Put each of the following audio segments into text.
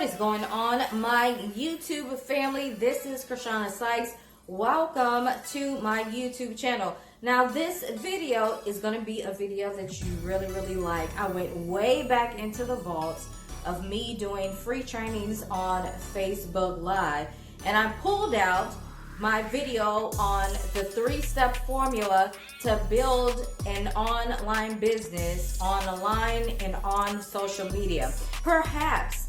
What is going on, my YouTube family? This is Kirshana Sykes. Welcome to my YouTube channel. Now, this video is going to be a video that you really like. I went way back into the vaults of me doing free trainings on Facebook Live, and I pulled out my video on the 3-step formula to build an online business online and on social media. Perhaps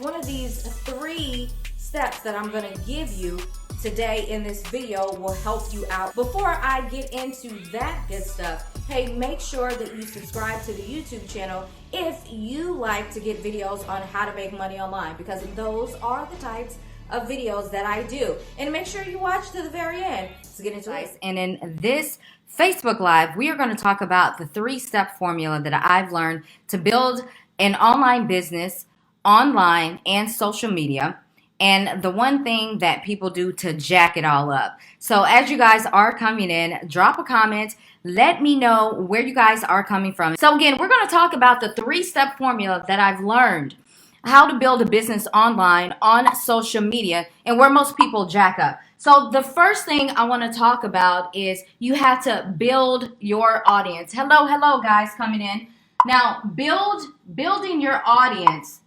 one of these 3 steps that I'm going to give you today in this video will help you out. Before I get into that good stuff, hey, make sure that you subscribe to the YouTube channel if you like to get videos on how to make money online, because those are the types of videos that I do. And make sure you watch to the very end. Let's get into it. And in this Facebook Live, we are going to talk about the 3-step formula that I've learned to build an online business online and social media, and the one thing that people do to jack it all up. So as you guys are coming in, drop a comment. Let me know where you guys are coming from. So again, we're going to talk about the 3-step formula that I've learned how to build a business online on social media and where most people jack up. So the first thing I want to talk about is you have to build your audience. Hello guys coming in. Now, building your audience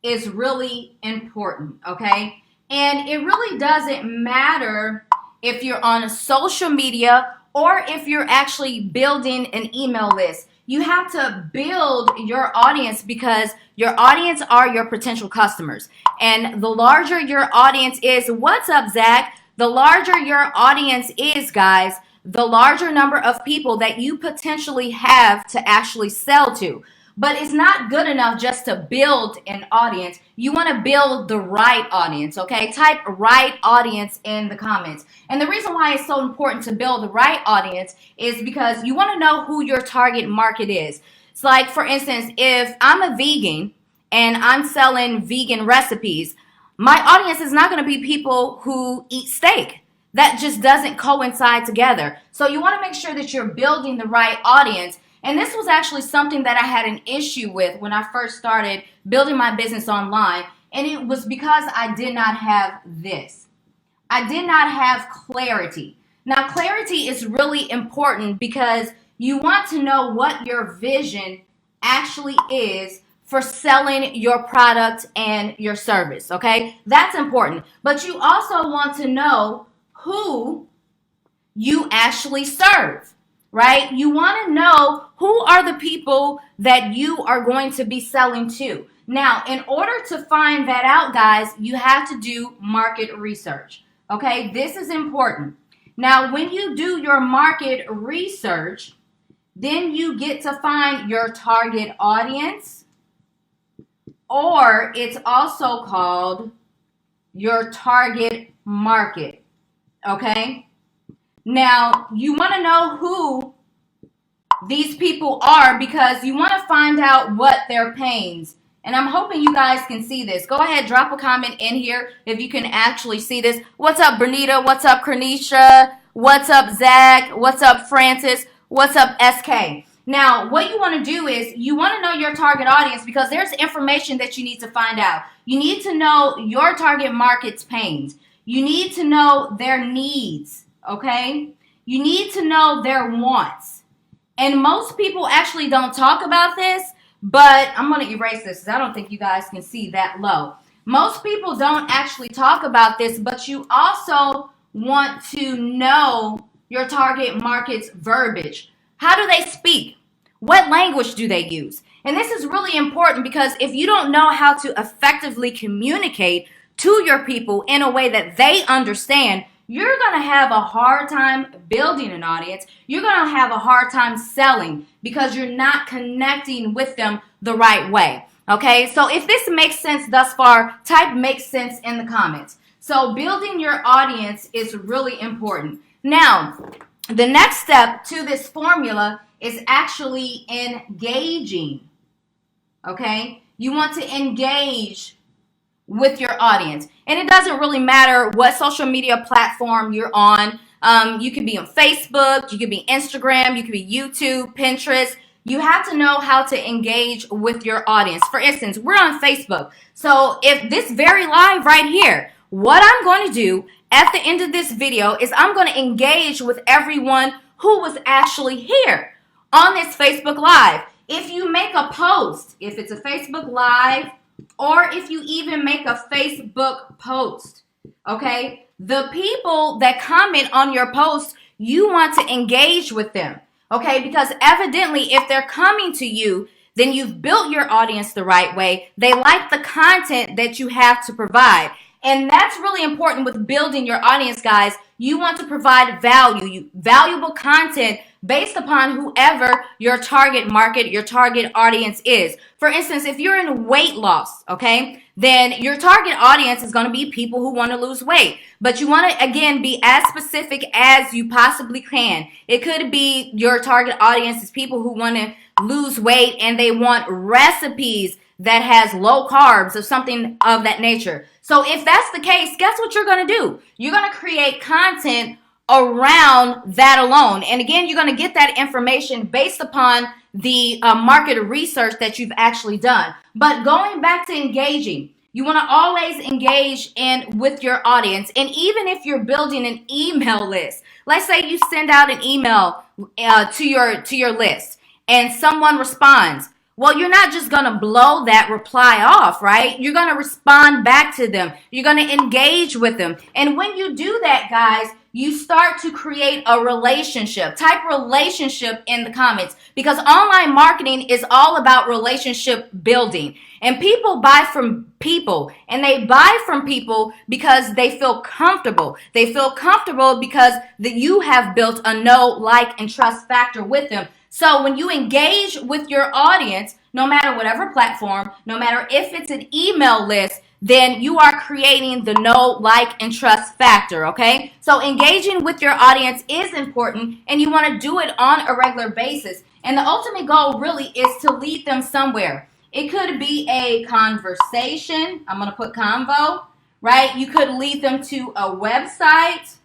is really important, okay? And it really doesn't matter if you're on a social media or if you're actually building an email list. You have to build your audience because your audience are your potential customers. And the larger your audience is, what's up, Zach? The larger your audience is, guys, the larger number of people that you potentially have to actually sell to. But it's not good enough just to build an audience. You want to build the right audience, okay? Type right audience in the comments. And the reason why it's so important to build the right audience is because you want to know who your target market is. It's like, for instance, if I'm a vegan and I'm selling vegan recipes, my audience is not going to be people who eat steak. That just doesn't coincide together. So you want to make sure that you're building the right audience. And this was actually something that I had an issue with when I first started building my business online. And it was because I did not have this. I did not have clarity. Now, clarity is really important because you want to know what your vision actually is for selling your product and your service, okay? That's important. But you also want to know who you actually serve, right? You want to know who are the people that you are going to be selling to. Now, in order to find that out, guys, you have to do market research, okay? This is important. Now, when you do your market research, then you get to find your target audience, or it's also called your target market, okay? Now, you want to know who these people are because you want to find out what their pains. And I'm hoping you guys can see this. Go ahead, drop a comment in here if you can actually see this. What's up, Bernita? What's up, Kernisha? What's up, Zach? What's up, Francis? What's up, SK? Now, what you want to do is you want to know your target audience because there's information that you need to find out. You need to know your target market's pains. You need to know their needs, okay? You need to know their wants. And most people actually don't talk about this, but I'm going to erase this because I don't think you guys can see that low. Most people don't actually talk about this, but you also want to know your target market's verbiage. How do they speak? What language do they use? And this is really important because if you don't know how to effectively communicate to your people in a way that they understand, you're going to have a hard time building an audience. You're going to have a hard time selling because you're not connecting with them the right way. Okay, so if this makes sense thus far, type makes sense in the comments. So building your audience is really important. Now, the next step to this formula is actually engaging. Okay, you want to engage with your audience. And it doesn't really matter what social media platform you're on. You can be on Facebook, you can be Instagram, you can be YouTube, Pinterest, You have to know how to engage with your audience. For instance, we're on Facebook. So if this very live right here, what I'm going to do at the end of this video is I'm going to engage with everyone who was actually here on this Facebook Live. If you make a post, if it's a Facebook Live, or if you even make a Facebook post, okay, the people that comment on your post, you want to engage with them, okay, because evidently if they're coming to you, then you've built your audience the right way. They like the content that you have to provide. And that's really important with building your audience, guys. You want to provide valuable content based upon whoever your target market, your target audience is. For instance, if you're in weight loss, okay, then your target audience is going to be people who want to lose weight. But you want to, again, be as specific as you possibly can. It could be your target audience is people who want to lose weight and they want recipes that has low carbs or something of that nature. So if that's the case, guess what you're going to do? You're going to create content around that alone. And again, you're going to get that information based upon the market research that you've actually done. But going back to engaging, you want to always engage with your audience. And even if you're building an email list, let's say you send out an email to your list and someone responds. Well, you're not just going to blow that reply off, right? You're going to respond back to them. You're going to engage with them. And when you do that, guys, you start to create a relationship. Type relationship in the comments because online marketing is all about relationship building. And people buy from people, and they buy from people because they feel comfortable. They feel comfortable because you have built a know, like, and trust factor with them. So when you engage with your audience, no matter whatever platform, no matter if it's an email list, then you are creating the know, like, and trust factor, okay? So engaging with your audience is important, and you want to do it on a regular basis. And the ultimate goal really is to lead them somewhere. It could be a conversation. I'm going to put convo, right? You could lead them to a website,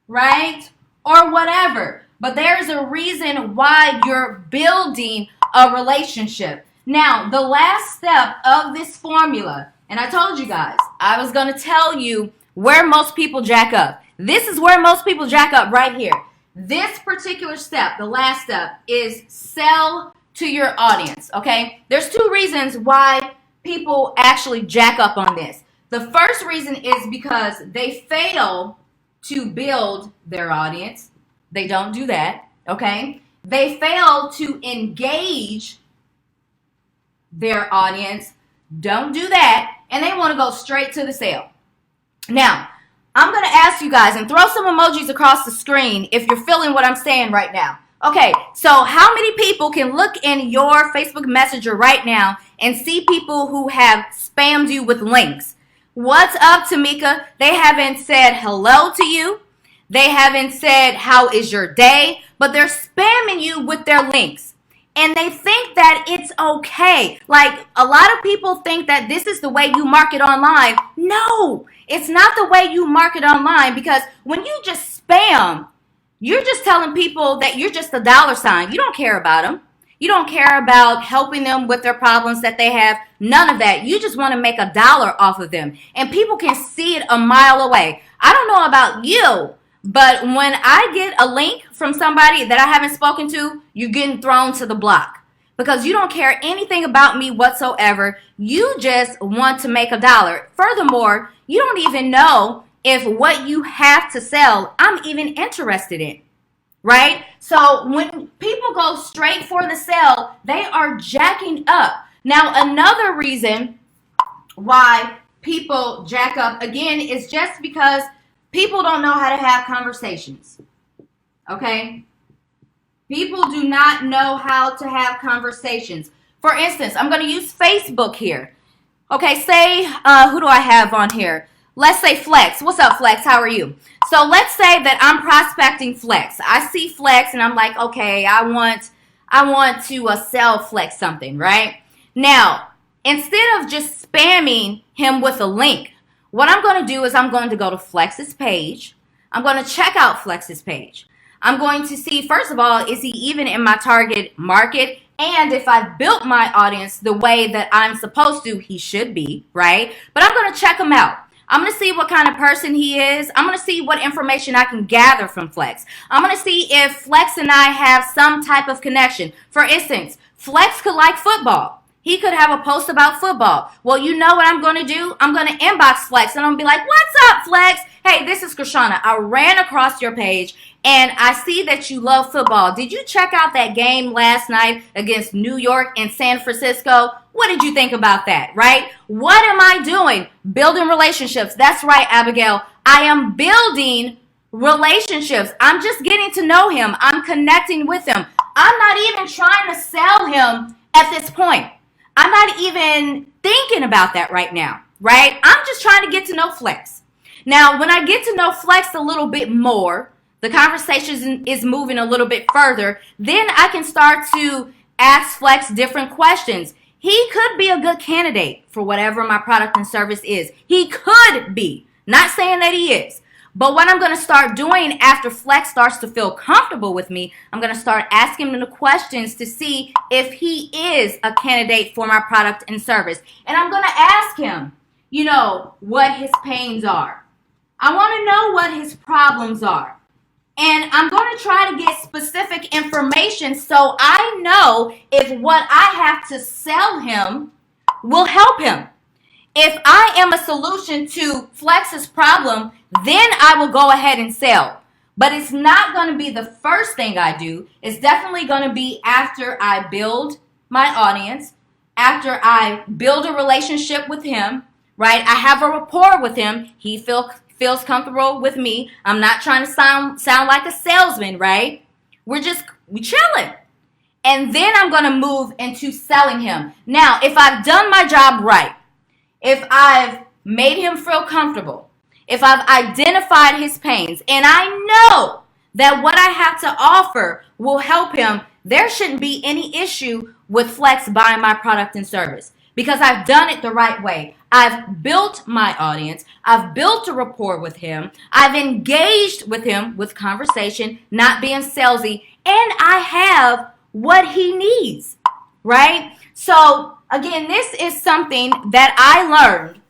right? Or whatever. But there's a reason why you're building a relationship. Now, the last step of this formula, and I told you guys, I was going to tell you where most people jack up. This is where most people jack up right here. This particular step, the last step, is sell to your audience, okay? There's two reasons why people actually jack up on this. The first reason is because they fail to build their audience. They don't do that, okay? They fail to engage their audience. Don't do that. And they want to go straight to the sale. Now, I'm going to ask you guys and throw some emojis across the screen if you're feeling what I'm saying right now. Okay, so how many people can look in your Facebook Messenger right now and see people who have spammed you with links? What's up, Tamika? They haven't said hello to you. They haven't said, how is your day? But they're spamming you with their links. And they think that it's okay. Like, a lot of people think that this is the way you market online. No, it's not the way you market online, because when you just spam, you're just telling people that you're just a dollar sign. You don't care about them. You don't care about helping them with their problems that they have. None of that. You just want to make $1 off of them. And people can see it a mile away. I don't know about you, but when I get a link from somebody that I haven't spoken to, you're getting thrown to the block because you don't care anything about me whatsoever. You just want to make $1. Furthermore, you don't even know if what you have to sell, I'm even interested in, right? So when people go straight for the sale, they are jacking up. Now, another reason why people jack up, again, is just because people don't know how to have conversations, okay? People do not know how to have conversations. For instance, I'm going to use Facebook here. Okay, say, who do I have on here? Let's say Flex. What's up, Flex? How are you? So let's say that I'm prospecting Flex. I see Flex and I'm like, okay, I want to sell Flex something, right? Now, instead of just spamming him with a link, what I'm going to do is I'm going to go to Flex's page. I'm going to check out Flex's page. I'm going to see, first of all, is he even in my target market? And if I've built my audience the way that I'm supposed to, he should be, right? But I'm going to check him out. I'm going to see what kind of person he is. I'm going to see what information I can gather from Flex. I'm going to see if Flex and I have some type of connection. For instance, Flex could like football. He could have a post about football. Well, you know what I'm going to do? I'm going to inbox Flex and I'm going to be like, what's up, Flex? Hey, this is Kirshana. I ran across your page and I see that you love football. Did you check out that game last night against New York and San Francisco? What did you think about that, right? What am I doing? Building relationships. That's right, Abigail. I am building relationships. I'm just getting to know him. I'm connecting with him. I'm not even trying to sell him at this point. I'm not even thinking about that right now, right? I'm just trying to get to know Flex. Now, when I get to know Flex a little bit more, the conversation is moving a little bit further, then I can start to ask Flex different questions. He could be a good candidate for whatever my product and service is. He could be. Not saying that he is. But what I'm going to start doing after Flex starts to feel comfortable with me, I'm going to start asking him the questions to see if he is a candidate for my product and service. And I'm going to ask him, what his pains are. I want to know what his problems are. And I'm going to try to get specific information so I know if what I have to sell him will help him. If I am a solution to Flex's problem, then I will go ahead and sell. But it's not going to be the first thing I do. It's definitely going to be after I build my audience, after I build a relationship with him, right? I have a rapport with him. He feels comfortable with me. I'm not trying to sound like a salesman, right? We chilling. And then I'm going to move into selling him. Now, if I've done my job right, if I've made him feel comfortable, if I've identified his pains, and I know that what I have to offer will help him, there shouldn't be any issue with Flex buying my product and service because I've done it the right way. I've built my audience. I've built a rapport with him. I've engaged with him with conversation, not being salesy, and I have what he needs, right? So again, this is something that I learned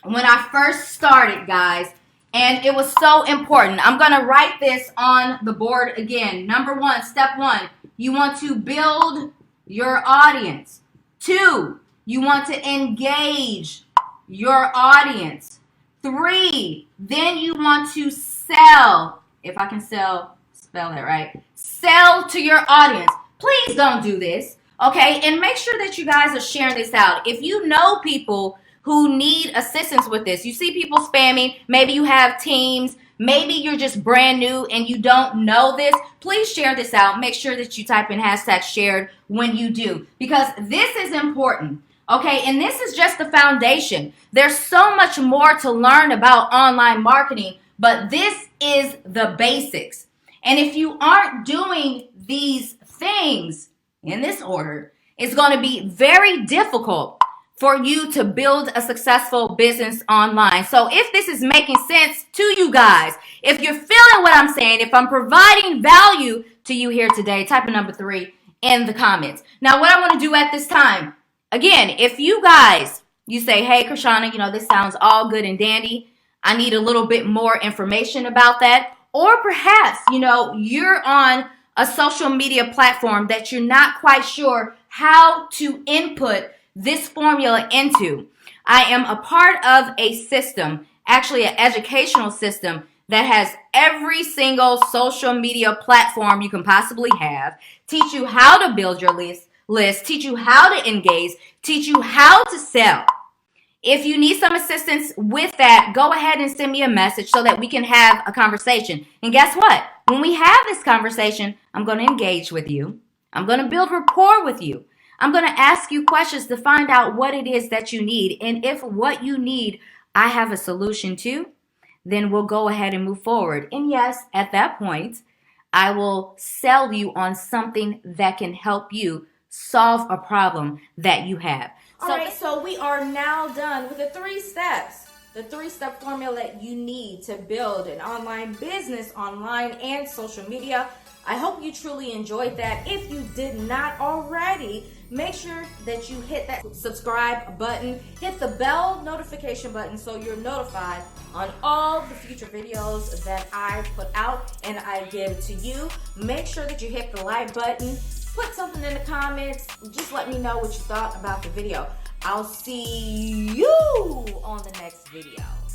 when I first started, guys, and it was so important. I'm going to write this on the board again. Number one, step one, you want to build your audience. 2, you want to engage your audience. 3, then you want to sell. If I can spell that right. Sell to your audience. Please don't do this, okay? And make sure that you guys are sharing this out. If you know people who need assistance with this, you see people spamming, maybe you have teams, maybe you're just brand new and you don't know this, please share this out. Make sure that you type in #shared when you do, because this is important. Okay, and this is just the foundation. There's so much more to learn about online marketing, but this is the basics. And if you aren't doing these things in this order, it's going to be very difficult for you to build a successful business online. So if this is making sense to you guys, if you're feeling what I'm saying, if I'm providing value to you here today, type in number 3 in the comments. Now, what I want to do at this time, again, if you guys, you say, hey, Kirshana, this sounds all good and dandy. I need a little bit more information about that. Or perhaps, you're on a social media platform that you're not quite sure how to input this formula into. I am a part of a system, actually an educational system that has every single social media platform you can possibly have, teach you how to build your list, teach you how to engage, teach you how to sell. If you need some assistance with that, go ahead and send me a message so that we can have a conversation. And guess what? When we have this conversation, I'm going to engage with you. I'm going to build rapport with you. I'm going to ask you questions to find out what it is that you need. And if what you need, I have a solution to, then we'll go ahead and move forward. And yes, at that point, I will sell you on something that can help you solve a problem that you have. So we are now done with the 3 steps, the 3-step formula that you need to build an online business, online and social media. I hope you truly enjoyed that. If you did not already, make sure that you hit that subscribe button, hit the bell notification button so you're notified on all the future videos that I put out and I give to you. Make sure that you hit the like button, put something in the comments, just let me know what you thought about the video. I'll see you on the next video.